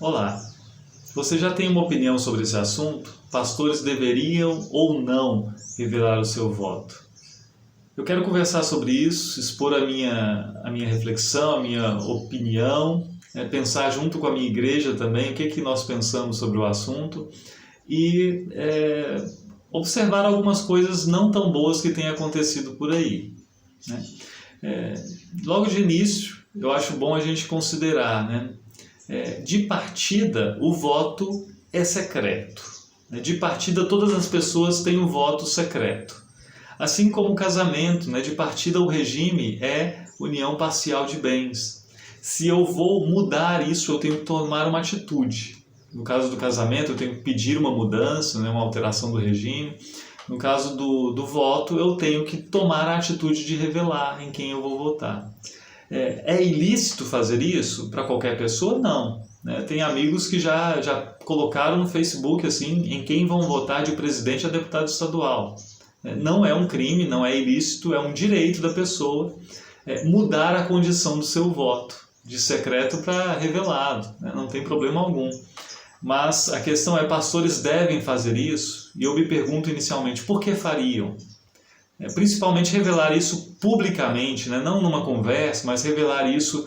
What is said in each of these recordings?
Olá, você já tem uma opinião sobre esse assunto? Pastores deveriam ou não revelar o seu voto? Eu quero conversar sobre isso, expor a minha reflexão, a minha opinião, pensar junto com a minha igreja também o que nós pensamos sobre o assunto e observar algumas coisas não tão boas que têm acontecido por aí, né? Logo de início, eu acho bom a gente considerar, né? De partida, o voto é secreto. De partida, todas as pessoas têm um voto secreto. Assim como o casamento, de partida, o regime é união parcial de bens. Se eu vou mudar isso, eu tenho que tomar uma atitude. No caso do casamento, eu tenho que pedir uma mudança, uma alteração do regime. No caso do voto, eu tenho que tomar a atitude de revelar em quem eu vou votar. É ilícito fazer isso para qualquer pessoa? Não. Tem amigos que já colocaram no Facebook assim, em quem vão votar de presidente a deputado estadual. Não é um crime, não é ilícito, é um direito da pessoa mudar a condição do seu voto, de secreto para revelado, não tem problema algum. Mas a questão é, pastores devem fazer isso? E eu me pergunto inicialmente, por que fariam? Principalmente revelar isso publicamente, não numa conversa, mas revelar isso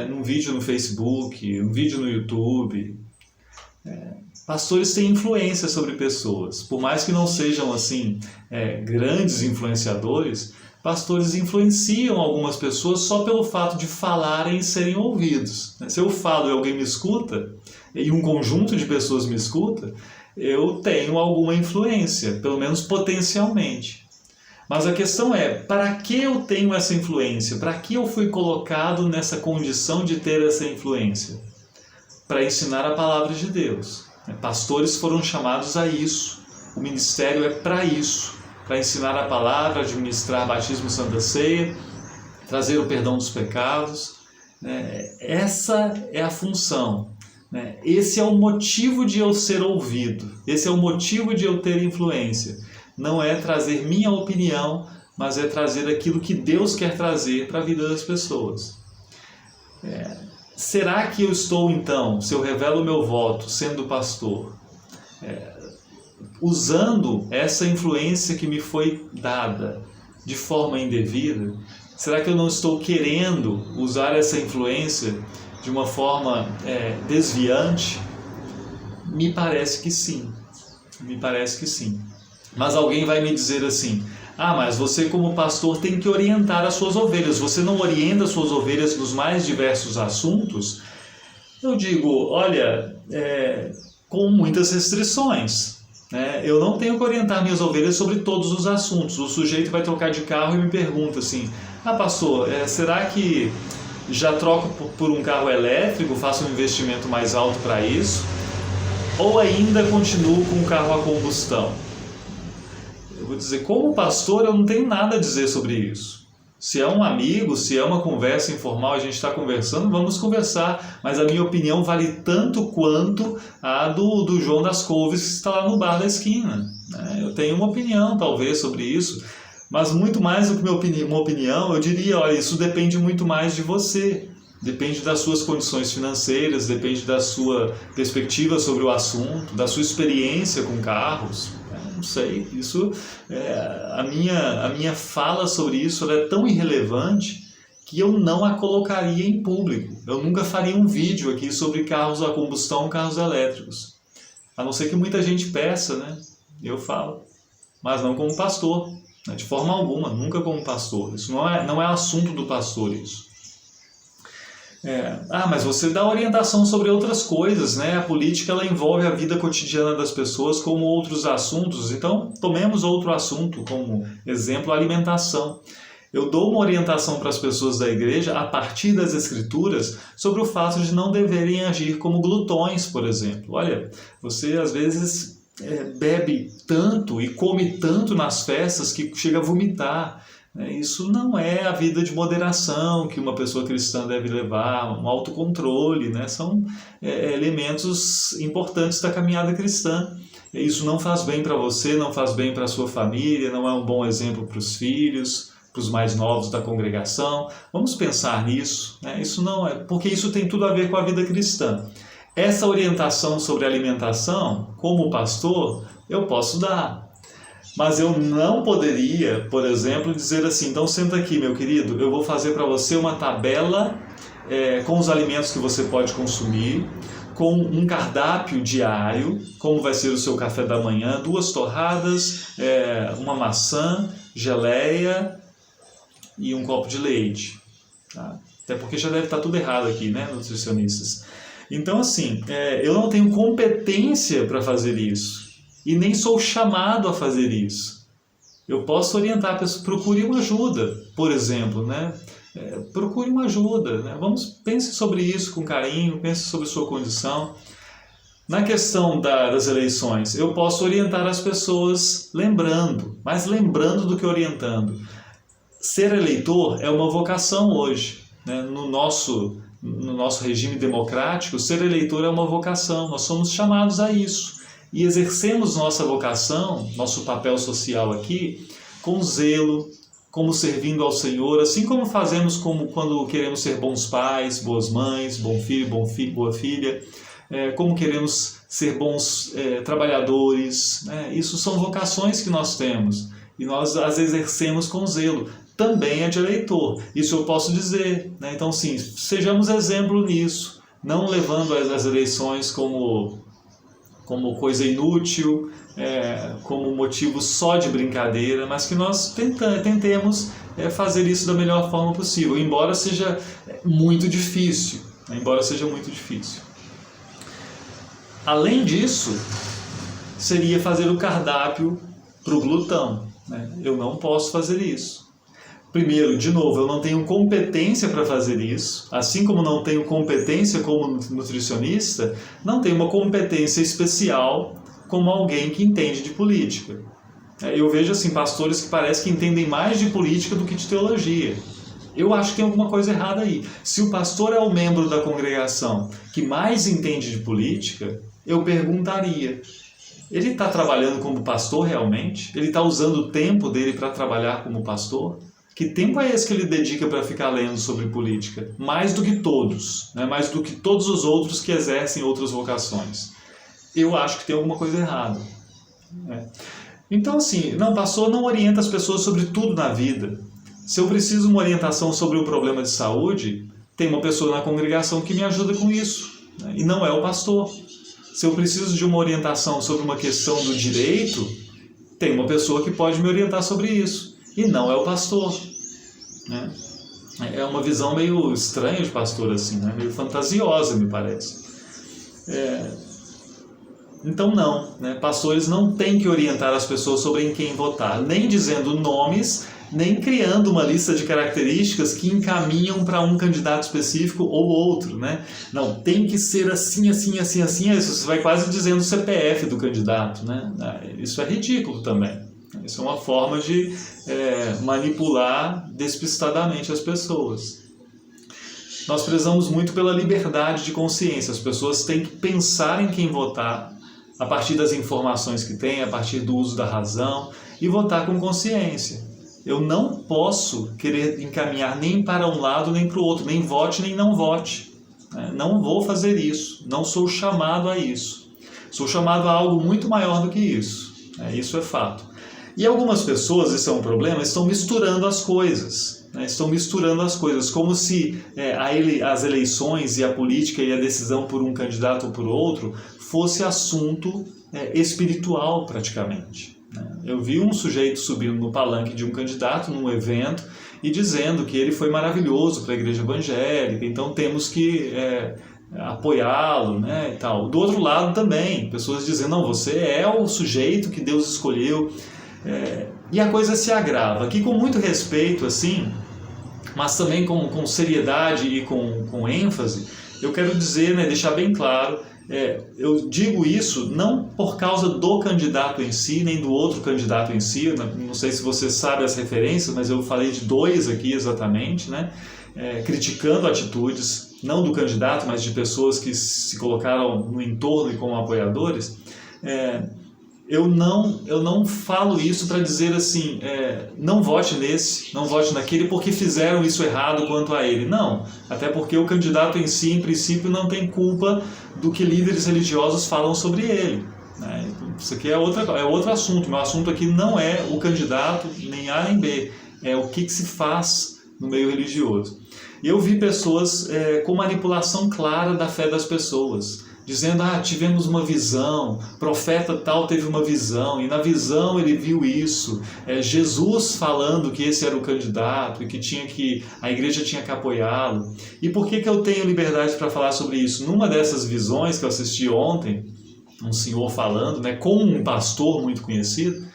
num vídeo no Facebook, um vídeo no YouTube. Pastores têm influência sobre pessoas, por mais que não sejam assim grandes influenciadores, pastores influenciam algumas pessoas só pelo fato de falarem e serem ouvidos. Se eu falo e alguém me escuta, e um conjunto de pessoas me escuta, eu tenho alguma influência, pelo menos potencialmente. Mas a questão é, para que eu tenho essa influência? Para que eu fui colocado nessa condição de ter essa influência? Para ensinar a palavra de Deus. Pastores foram chamados a isso. O ministério é para isso. Para ensinar a palavra, administrar batismo e santa ceia, trazer o perdão dos pecados. Essa é a função. Esse é o motivo de eu ser ouvido. Esse é o motivo de eu ter influência. Não é trazer minha opinião, mas é trazer aquilo que Deus quer trazer para a vida das pessoas. Será que eu estou, então, se eu revelo o meu voto, sendo pastor, usando essa influência que me foi dada de forma indevida? Será que eu não estou querendo usar essa influência de uma forma desviante? Me parece que sim. Me parece que sim. Mas alguém vai me dizer assim, mas você como pastor tem que orientar as suas ovelhas, você não orienta as suas ovelhas nos mais diversos assuntos? Eu digo, olha, com muitas restrições. Eu não tenho que orientar minhas ovelhas sobre todos os assuntos. O sujeito vai trocar de carro e me pergunta assim, pastor, será que já troco por um carro elétrico, faço um investimento mais alto para isso? Ou ainda continuo com um carro a combustão? Eu vou dizer, como pastor, eu não tenho nada a dizer sobre isso. Se é um amigo, se é uma conversa informal, a gente está conversando, vamos conversar. Mas a minha opinião vale tanto quanto a do João das Couves, que está lá no bar da esquina. Eu tenho uma opinião, talvez, sobre isso. Mas muito mais do que uma opinião, eu diria, olha, isso depende muito mais de você. Depende das suas condições financeiras, depende da sua perspectiva sobre o assunto, da sua experiência com carros. Não sei, isso a minha fala sobre isso ela é tão irrelevante que eu não a colocaria em público. Eu nunca faria um vídeo aqui sobre carros a combustão, carros elétricos. A não ser que muita gente peça, eu falo. Mas não como pastor, de forma alguma, nunca como pastor. Isso não é assunto do pastor, isso. Mas você dá orientação sobre outras coisas, A política ela envolve a vida cotidiana das pessoas como outros assuntos. Então, tomemos outro assunto como exemplo, a alimentação. Eu dou uma orientação para as pessoas da igreja a partir das escrituras sobre o fato de não deverem agir como glutões, por exemplo. Olha, você às vezes bebe tanto e come tanto nas festas que chega a vomitar. Isso não é a vida de moderação que uma pessoa cristã deve levar, um autocontrole, São elementos importantes da caminhada cristã. Isso não faz bem para você, não faz bem para a sua família, não é um bom exemplo para os filhos, para os mais novos da congregação. Vamos pensar nisso, Isso não é, porque isso tem tudo a ver com a vida cristã. Essa orientação sobre alimentação, como pastor, eu posso dar. Mas eu não poderia, por exemplo, dizer assim, então senta aqui, meu querido, eu vou fazer para você uma tabela com os alimentos que você pode consumir, com um cardápio diário, como vai ser o seu café da manhã, 2 torradas, uma maçã, geleia e um copo de leite. Tá? Até porque já deve estar tudo errado aqui, né, nutricionistas? Então, assim, eu não tenho competência para fazer isso. E nem sou chamado a fazer isso. Eu posso orientar a pessoa, procure uma ajuda, por exemplo, né? Procure uma ajuda, né? Pense sobre isso com carinho, pense sobre sua condição. Na questão das eleições, eu posso orientar as pessoas lembrando, mais lembrando do que orientando. Ser eleitor é uma vocação hoje, né? No nosso regime democrático, ser eleitor é uma vocação, nós somos chamados a isso. E exercemos nossa vocação, nosso papel social aqui, com zelo, como servindo ao Senhor, assim como fazemos quando queremos ser bons pais, boas mães, bom filho, boa filha, como queremos ser bons trabalhadores. Isso são vocações que nós temos e nós as exercemos com zelo. Também é de eleitor, isso eu posso dizer. Né? Então, sim, sejamos exemplo nisso, não levando as eleições como coisa inútil, como motivo só de brincadeira, mas que nós tentemos fazer isso da melhor forma possível, embora seja muito difícil. Né? Embora seja muito difícil. Além disso, seria fazer o cardápio para o glutão. Né? Eu não posso fazer isso. Primeiro, de novo, eu não tenho competência para fazer isso, assim como não tenho competência como nutricionista, não tenho uma competência especial como alguém que entende de política. Eu vejo assim, pastores que parecem que entendem mais de política do que de teologia. Eu acho que tem alguma coisa errada aí. Se o pastor é o membro da congregação que mais entende de política, eu perguntaria, ele está trabalhando como pastor realmente? Ele está usando o tempo dele para trabalhar como pastor? Que tempo é esse que ele dedica para ficar lendo sobre política? Mais do que todos, né? Mais do que todos os outros que exercem outras vocações. Eu acho que tem alguma coisa errada. Né? Então, assim, pastor não orienta as pessoas sobre tudo na vida. Se eu preciso de uma orientação sobre um problema de saúde, tem uma pessoa na congregação que me ajuda com isso. Né? E não é o pastor. Se eu preciso de uma orientação sobre uma questão do direito, tem uma pessoa que pode me orientar sobre isso. E não é o pastor. Né? É uma visão meio estranha de pastor, assim, né? Meio fantasiosa, me parece. Então, não. Né? Pastores não têm que orientar as pessoas sobre em quem votar, nem dizendo nomes, nem criando uma lista de características que encaminham para um candidato específico ou outro. Né? Não, tem que ser assim, assim, assim, assim. Isso você vai quase dizendo o CPF do candidato. Né? Isso é ridículo também. Isso é uma forma de manipular despistadamente as pessoas. Nós prezamos muito pela liberdade de consciência. As pessoas têm que pensar em quem votar a partir das informações que têm, a partir do uso da razão e votar com consciência. Eu não posso querer encaminhar nem para um lado nem para o outro, nem vote nem não vote. Não vou fazer isso, não sou chamado a isso. Sou chamado a algo muito maior do que isso. Isso é fato. E algumas pessoas, isso é um problema, estão misturando as coisas. Estão misturando as coisas, como se as eleições e a política e a decisão por um candidato ou por outro fosse assunto espiritual praticamente. Eu vi um sujeito subindo no palanque de um candidato num evento e dizendo que ele foi maravilhoso para a igreja evangélica, então temos que apoiá-lo, né, e tal. Do outro lado também, pessoas dizendo, não, você é o sujeito que Deus escolheu. E a coisa se agrava. Aqui com muito respeito, assim, mas também com seriedade e com ênfase, eu quero dizer, né, deixar bem claro, eu digo isso não por causa do candidato em si, nem do outro candidato em si, não sei se você sabe as referências, mas eu falei de 2 aqui exatamente, né, criticando atitudes, não do candidato, mas de pessoas que se colocaram no entorno e como apoiadores. Eu não falo isso para dizer assim, não vote nesse, não vote naquele, porque fizeram isso errado quanto a ele. Não, até porque o candidato em si, em princípio, não tem culpa do que líderes religiosos falam sobre ele. Né? Isso aqui é outro assunto. Meu assunto aqui não é o candidato, nem A nem B. É o que se faz no meio religioso. E eu vi pessoas com manipulação clara da fé das pessoas, dizendo, tivemos uma visão, profeta tal teve uma visão, e na visão ele viu isso, Jesus falando que esse era o candidato, e que a igreja tinha que apoiá-lo. E por que eu tenho liberdade para falar sobre isso? Numa dessas visões que eu assisti ontem, um senhor falando, né, com um pastor muito conhecido,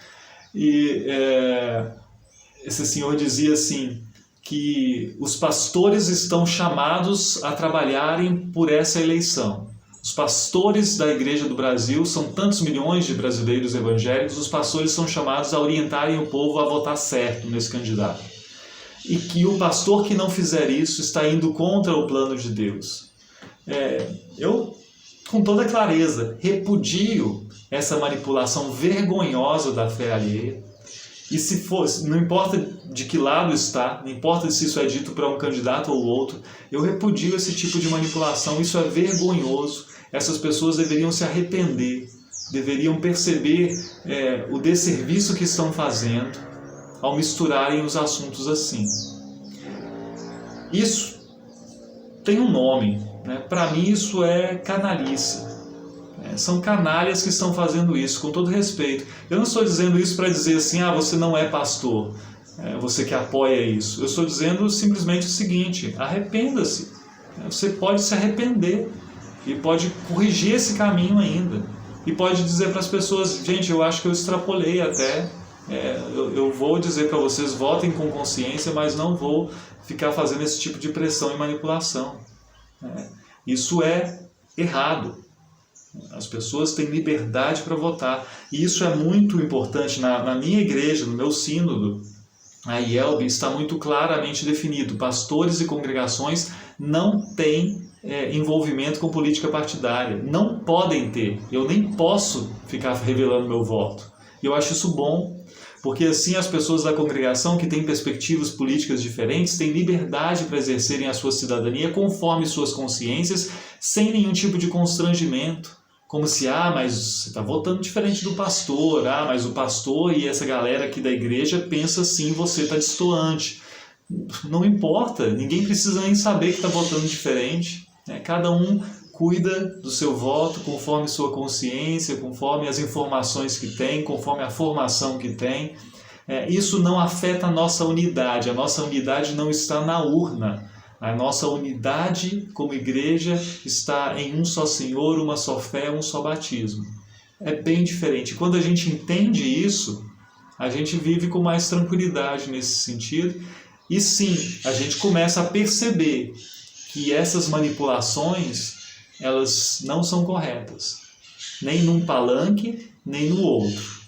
e esse senhor dizia assim, que os pastores estão chamados a trabalharem por essa eleição. Os pastores da Igreja do Brasil, são tantos milhões de brasileiros evangélicos, os pastores são chamados a orientarem o povo a votar certo nesse candidato. E que o pastor que não fizer isso está indo contra o plano de Deus. Eu, com toda clareza, repudio essa manipulação vergonhosa da fé alheia. E se fosse, não importa de que lado está, não importa se isso é dito para um candidato ou outro, eu repudio esse tipo de manipulação, isso é vergonhoso. Essas pessoas deveriam se arrepender, deveriam perceber o desserviço que estão fazendo ao misturarem os assuntos assim. Isso tem um nome, né? Para mim isso é canalice. São canalhas que estão fazendo isso, com todo respeito. Eu não estou dizendo isso para dizer assim, você não é pastor, você que apoia isso. Eu estou dizendo simplesmente o seguinte, arrependa-se. Você pode se arrepender e pode corrigir esse caminho ainda. E pode dizer para as pessoas, gente, eu acho que eu extrapolei até, eu vou dizer para vocês, votem com consciência, mas não vou ficar fazendo esse tipo de pressão e manipulação. Isso é errado. As pessoas têm liberdade para votar. E isso é muito importante. Na minha igreja, no meu sínodo, a IELB, está muito claramente definido. Pastores e congregações não têm envolvimento com política partidária. Não podem ter. Eu nem posso ficar revelando meu voto. E eu acho isso bom, porque assim as pessoas da congregação que têm perspectivas políticas diferentes têm liberdade para exercerem a sua cidadania conforme suas consciências, sem nenhum tipo de constrangimento. Como se, mas você está votando diferente do pastor, mas o pastor e essa galera aqui da igreja pensa assim, você está destoante. Não importa, ninguém precisa nem saber que está votando diferente. Cada um cuida do seu voto conforme sua consciência, conforme as informações que tem, conforme a formação que tem. Isso não afeta a nossa unidade não está na urna. A nossa unidade como igreja está em um só Senhor, uma só fé, um só batismo. É bem diferente. Quando a gente entende isso, a gente vive com mais tranquilidade nesse sentido. E sim, a gente começa a perceber que essas manipulações, elas não são corretas. Nem num palanque, nem no outro.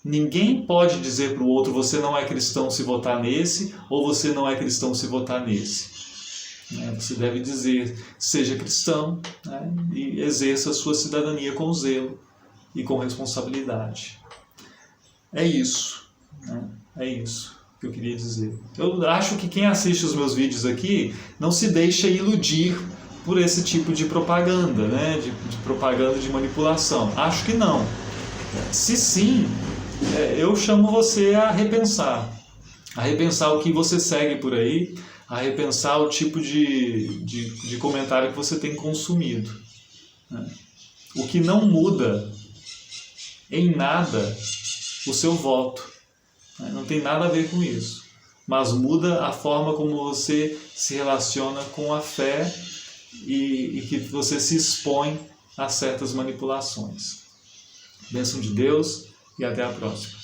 Ninguém pode dizer para o outro, você não é cristão se votar nesse, ou você não é cristão se votar nesse. Você deve dizer, seja cristão, e exerça a sua cidadania com zelo e com responsabilidade. É isso que eu queria dizer. Eu acho que quem assiste os meus vídeos aqui não se deixa iludir por esse tipo de propaganda, de propaganda de manipulação. Acho que não. Se sim, eu chamo você a repensar o que você segue por aí, a repensar o tipo de comentário que você tem consumido. O que não muda em nada o seu voto. Não tem nada a ver com isso. Mas muda a forma como você se relaciona com a fé e que você se expõe a certas manipulações. Bênção de Deus e até a próxima.